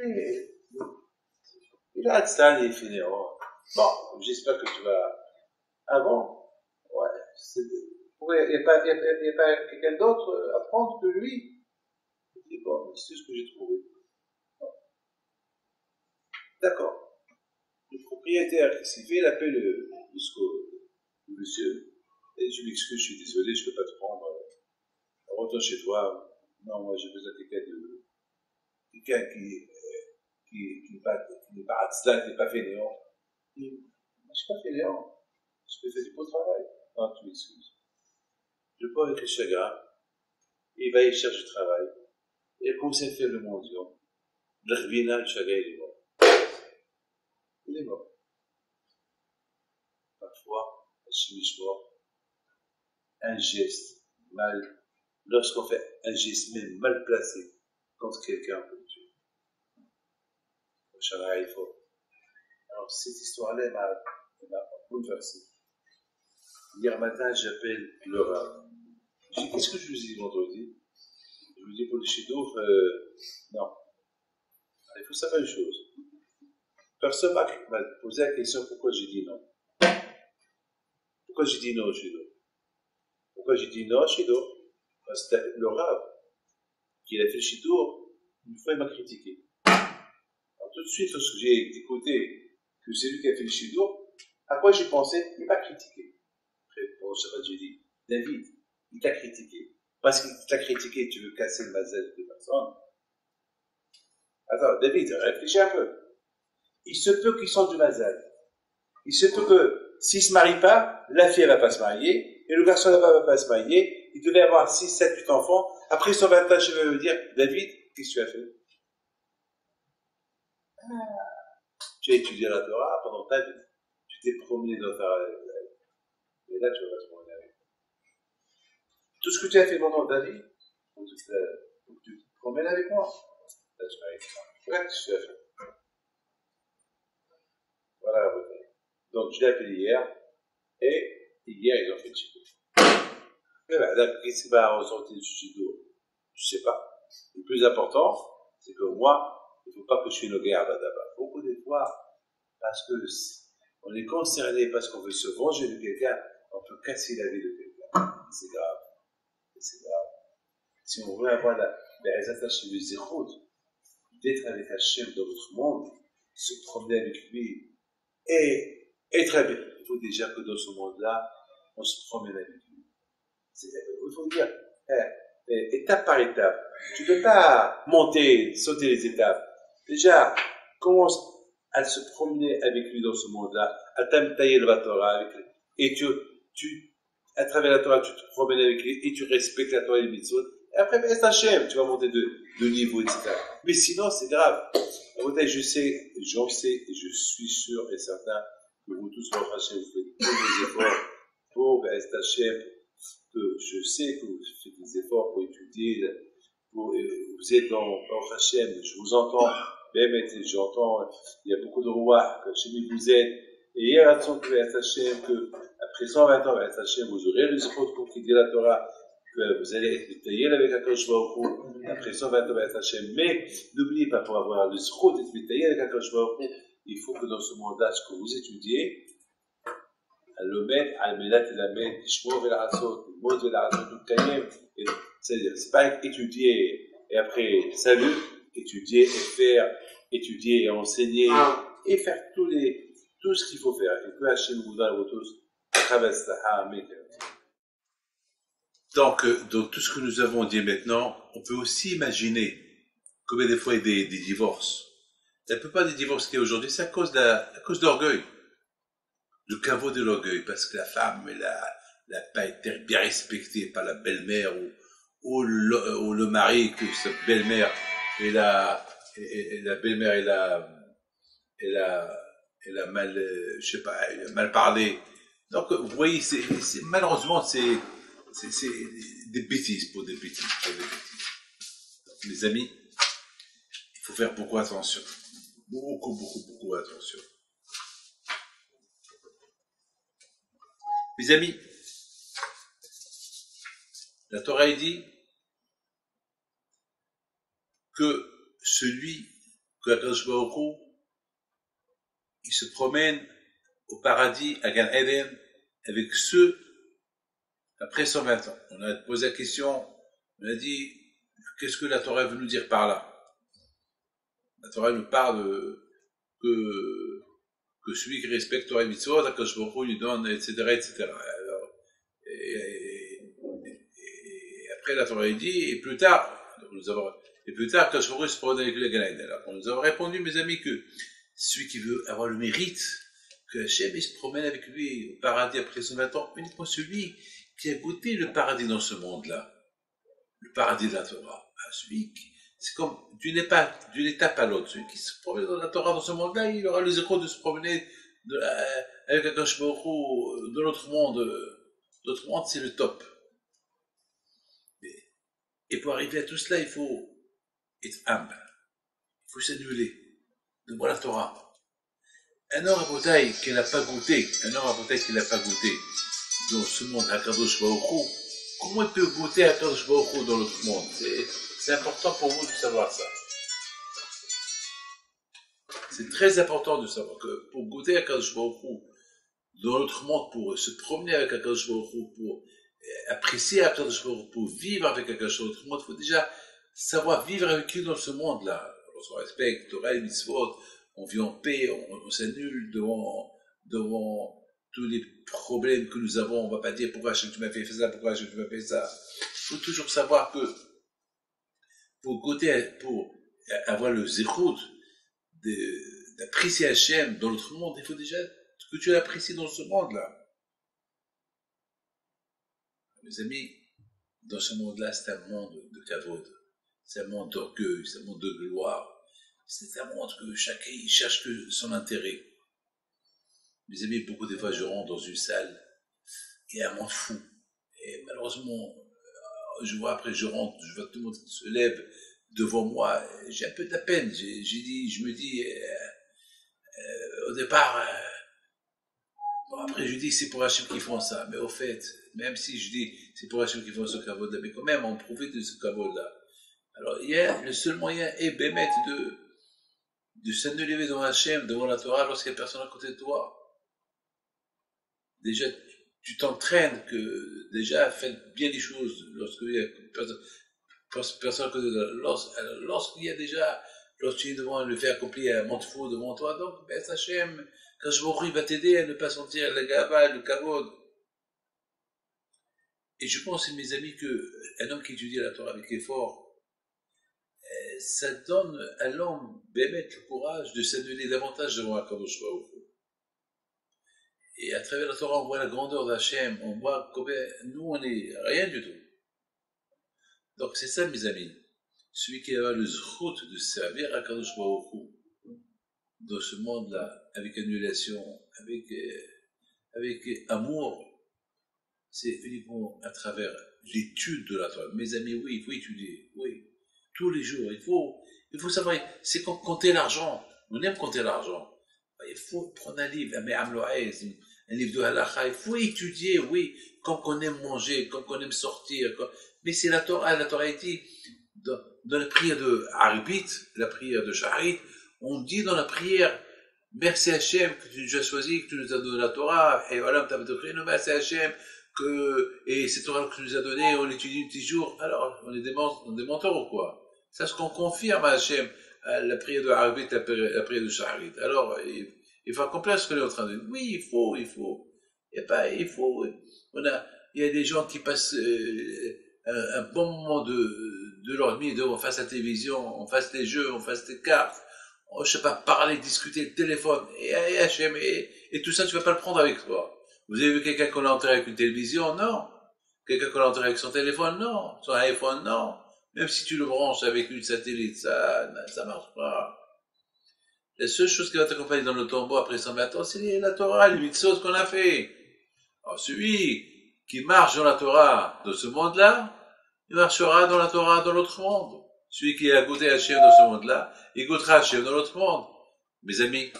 S1: est Atzlan, il est fainéant. Bon, j'espère que tu vas. Ah bon? Ouais, il n'y a pas quelqu'un d'autre à prendre que lui? C'est bon, c'est ce que j'ai trouvé. Bon. D'accord. Le propriétaire qui s'y fait, il appelle le monsieur, et je m'excuse, je suis désolé, je ne peux pas te prendre. Retourne chez toi. Non, moi j'ai besoin de quelqu'un qui n'est pas Atzlan, qui n'est pas fainéant. Je ne suis pas fainéant. Je peux faire du beau travail. Non, tu m'excuses. Je peux avec le chagrin. il va y chercher du travail, et comme c'est fait le mendiant, le revina, le chaga, il est mort. Il est mort. Parfois, un geste mal, lorsqu'on fait un geste même mal placé contre quelqu'un, on peut le tuer. Il faut. Alors, cette histoire-là, elle m'a bouleversé. Hier matin, j'appelle le Rav. Je dis, qu'est-ce que je vous ai dit vendredi? Je vous dis pour le Shidour, non. Alors, il faut savoir une chose. Personne m'a posé la question pourquoi j'ai dit non. Pourquoi j'ai dit non au Shidour? Pourquoi j'ai dit non au Shidour? Parce que le Rav, qui a fait le Shidour, une fois il m'a critiqué. Alors tout de suite, lorsque j'ai écouté que c'est lui qui a fait le Shidour, à quoi j'ai pensé? Il m'a critiqué. Après, bon, Shabbat, j'ai dit, David, il t'a critiqué. Parce qu'il t'a critiqué, tu veux casser le mazel de personne. Attends, David, réfléchis un peu. Il se peut qu'ils sont du mazel. Il se peut que, s'ils ne se marient pas, la fille, elle va pas se marier, et le garçon là-bas va pas se marier. Il devait avoir 6, 7, 8 enfants. Après son 20 ans, je vais me dire, David, qu'est-ce que tu as fait? Tu as étudié la Torah pendant ta vie. Tu t'es promené dans ta... Et là, tu vas te promener avec. Tout ce que tu as fait pendant ta vie, faut que tu te promènes avec moi. Là, tu m'arrives. Voilà ce que tu as fait. Voilà la beauté. Donc, je l'ai appelé hier, et hier, ils ont fait le chido. Qu'est-ce qui va ressortir du chido? Je ne sais pas. Le plus important, c'est que moi, il ne faut pas que je sois une guerre là-bas. Beaucoup de fois, parce que on est concerné parce qu'on veut se venger de quelqu'un, on peut casser la vie de quelqu'un. C'est grave. C'est grave. Si on veut avoir les attaches de zéro, d'être avec Hachem dans notre monde, se promener avec lui, et être avec lui. Il faut déjà que dans ce monde-là, on se promène avec lui. Il faut dire, étape par étape. Tu ne peux pas monter, sauter les étapes. Déjà, commence à se promener avec lui dans ce monde-là, à tailler le Torah avec lui. Et à travers la Torah, tu te promènes avec lui et tu respectes la Torah et les mitzvot. Et après, ben, Hachem, tu vas monter de niveau, etc. Mais sinon, c'est grave. Je sais, j'en sais, et je suis sûr et certain que vous tous, votre Hachem, vous faites tous des efforts pour Hachem, que je sais que vous faites des efforts pour étudier, vous êtes dans Hachem, je vous entends, même j'entends, il y a beaucoup de rois, que chez lui vous êtes, et il y a l'action que Hachem, que après 120 ans, Hachem, vous aurez les efforts pour étudier la Torah, que vous allez être détaillé avec Akadosh Baruch Hu, après 120 ans, Hachem, mais n'oubliez pas, pour avoir le zéro d'être détaillé avec Akadosh Baruch Hu, il faut que dans ce monde-là, ce que vous étudiez, L'Omed, Al-Melat et Lamed, Ishmo et l'Arasot, le mot de l'Arasot, tout cahier. C'est-à-dire, c'est pas étudier et après, salut, étudier et faire, étudier et enseigner, et faire tout ce qu'il faut faire. Et que Hachem vous donne tous, donc, tout ce que nous avons dit maintenant, on peut aussi imaginer combien des fois il y a des divorces. La plupart des divorces qu'il y a aujourd'hui, c'est à cause d'orgueil. Le caveau de l'orgueil, parce que la femme, elle n'a pas été bien respectée par la belle-mère ou le mari, que sa belle-mère, et la belle-mère, elle a mal, je sais pas, elle a mal parlé. Donc, vous voyez, malheureusement, c'est des bêtises pour des bêtises. Donc, mes amis, il faut faire beaucoup attention. Beaucoup attention. Mes amis, la Torah dit que celui que Akadosh Baruch Hu, il se promène au paradis, à Gan Eden, avec ceux après 120 ans. On a posé la question, on a dit, qu'est-ce que la Torah veut nous dire par là? La Torah nous parle que celui qui respecte Torah et Mitzvot, Akadosh Baruch Hu lui donne, etc., etc. Alors, et après la Torah dit, et plus tard, Akadosh Baruch Hu se promène avec le Gan Eden. Alors, on nous a répondu, mes amis, que celui qui veut avoir le mérite, que Hachem il se promène avec lui au paradis après 120 ans, uniquement celui qui a goûté le paradis dans ce monde-là. le paradis de la Torah. Celui qui, c'est comme d'une étape à l'autre. Celui qui se promène dans la Torah dans ce monde-là, il aura les échos de se promener avec Akadosh Baruch Hu de l'autre monde. L'autre monde, c'est le top. Et pour arriver à tout cela, il faut être humble. Il faut s'annuler devant la Torah. Un homme à bouteille qui n'a pas goûté, dans ce monde Akadosh Baruch Hu, comment il peut goûter Akadosh Baruch Hu dans l'autre monde? C'est important pour vous de savoir ça. C'est très important de savoir que pour goûter Akadosh Baruch Hu dans l'autre monde, pour se promener avec Akadosh Baruch Hu, pour apprécier Akadosh Baruch Hu, pour vivre avec Akadosh Baruch Hu, il faut déjà savoir vivre avec lui dans ce monde-là. On se respecte, Torah et Mitzvot, on vit en paix, on s'annule devant tous les problèmes que nous avons. On ne va pas dire pourquoi tu m'as fait ça, pourquoi tu m'as fait ça. Il faut toujours savoir que pour avoir le zéchout d'apprécier Hachem dans l'autre monde, il faut déjà que tu l'apprécies dans ce monde-là. Mes amis, dans ce monde-là, c'est un monde de kavod, c'est un monde d'orgueil, c'est un monde de gloire. C'est un monde que chacun il cherche que son intérêt. Mes amis, beaucoup de fois, je rentre dans une salle, il y a un monde fou. Et malheureusement, je vois tout le monde qui se lève devant moi. J'ai un peu de la peine. Je me dis, au départ, après je dis, c'est pour Hachem qui font ça. Mais au fait, même si je dis, c'est pour Hachem qui font ce kavod-là, mais quand même, on profite de ce kavod-là. Alors, le seul moyen est, Bémet, de s'annuler devant Hachem, devant la Torah, lorsqu'il n'y a personne à côté de toi. Déjà, tu t'entraînes que, déjà, faites bien les choses lorsqu'il y a personne à côté de toi. Lorsqu'il y a déjà, lorsque tu es devant le fait accompli un monde fou devant toi, donc, Hachem, quand je il va t'aider à ne pas sentir la gava, le kavod. Et je pense, mes amis, qu'un homme qui étudie la Torah avec effort, ça donne à l'homme le courage de s'annuler davantage devant Akadosh Baruch Hu. Et à travers la Torah, on voit la grandeur d'Hachem, on voit combien nous, on n'est rien du tout. Donc c'est ça, mes amis. Celui qui a le zchut de servir Akadosh Baruch Hu dans ce monde-là, avec annulation, avec amour, c'est uniquement à travers l'étude de la Torah. Mes amis, oui, il faut étudier, oui. Tous les jours, il faut savoir, c'est comme compter l'argent. On aime compter l'argent. Il faut prendre un livre, un livre de halakha, il faut étudier, oui, comme qu'on aime manger, comme qu'on aime sortir. Mais c'est la Torah dit, dans la prière de Haribit, la prière de Shaharit, on dit dans la prière, merci Hachem que tu nous as choisi, que tu nous as donné la Torah, et voilà, merci Hachem, et cette Torah que tu nous as donnée, on l'étudie tous les jours, alors on est des menteurs ou quoi? Ça, ce qu'on confirme à Hachem, la prière de Haribit, la prière de Shaharit. Alors, il faut accomplir ce qu'on est en train de dire. Oui, il faut. Et pas, il faut. Il y a des gens qui passent un bon moment de leur vie devant face à la télévision, on fasse des jeux, on fasse des cartes, je sais pas, parler, discuter, le téléphone, et Hachem, et tout ça, tu vas pas le prendre avec toi. Vous avez vu quelqu'un qu'on a enterré avec une télévision? Non. Quelqu'un qu'on a enterré avec son téléphone? Non. Son iPhone? Non. Même si tu le branches avec une satellite, ça marche pas. La seule chose qui va t'accompagner dans le tombeau après 120 ans, c'est la Torah, les mitzvot qu'on a fait. Alors celui qui marche dans la Torah de ce monde-là, il marchera dans la Torah dans l'autre monde. Celui qui a goûté Hachem dans ce monde-là, il goûtera Hachem dans l'autre monde. Mes amis,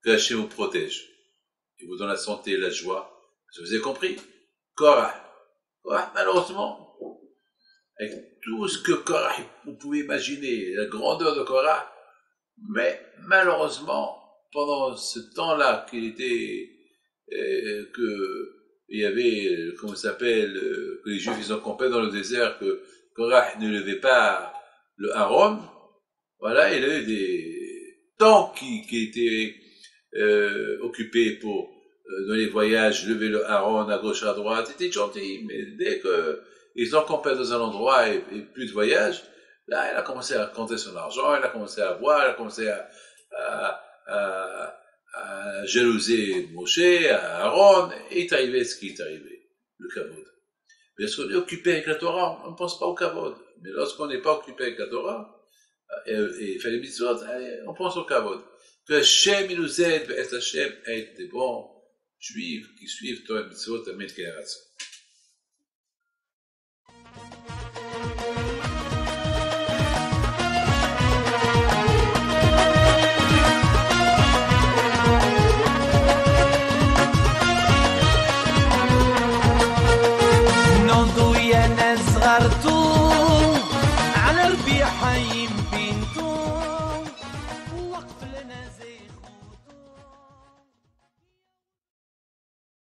S1: que Hachem vous protège. Il vous donne la santé et la joie. Vous avez compris? Korah, malheureusement, avec tout ce que Korah, vous pouvez imaginer, la grandeur de Korah, mais malheureusement, pendant ce temps-là qu'il était, il y avait, comment ça s'appelle, que les Juifs ils ont campé dans le désert, que Korah ne levait pas le harom, voilà, il y a eu des temps qui étaient occupés pour dans les voyages, lever le haron à gauche à droite, c'était gentil, mais dès que ils ont campé dans un endroit et plus de voyage, là, il a commencé à compter son argent, il a commencé à boire, il a commencé à jalouser Moshe, à Aaron, et il est arrivé ce qui est arrivé, le kavod. Mais lorsqu'on est occupé avec la Torah, on ne pense pas au kavod. Mais lorsqu'on n'est pas occupé avec la Torah, et fait les mitzvot, on pense au kavod. Que Hachem il nous aide, et Hachem aide des bons juifs qui suivent Torah et mitzvot à 1000 générations.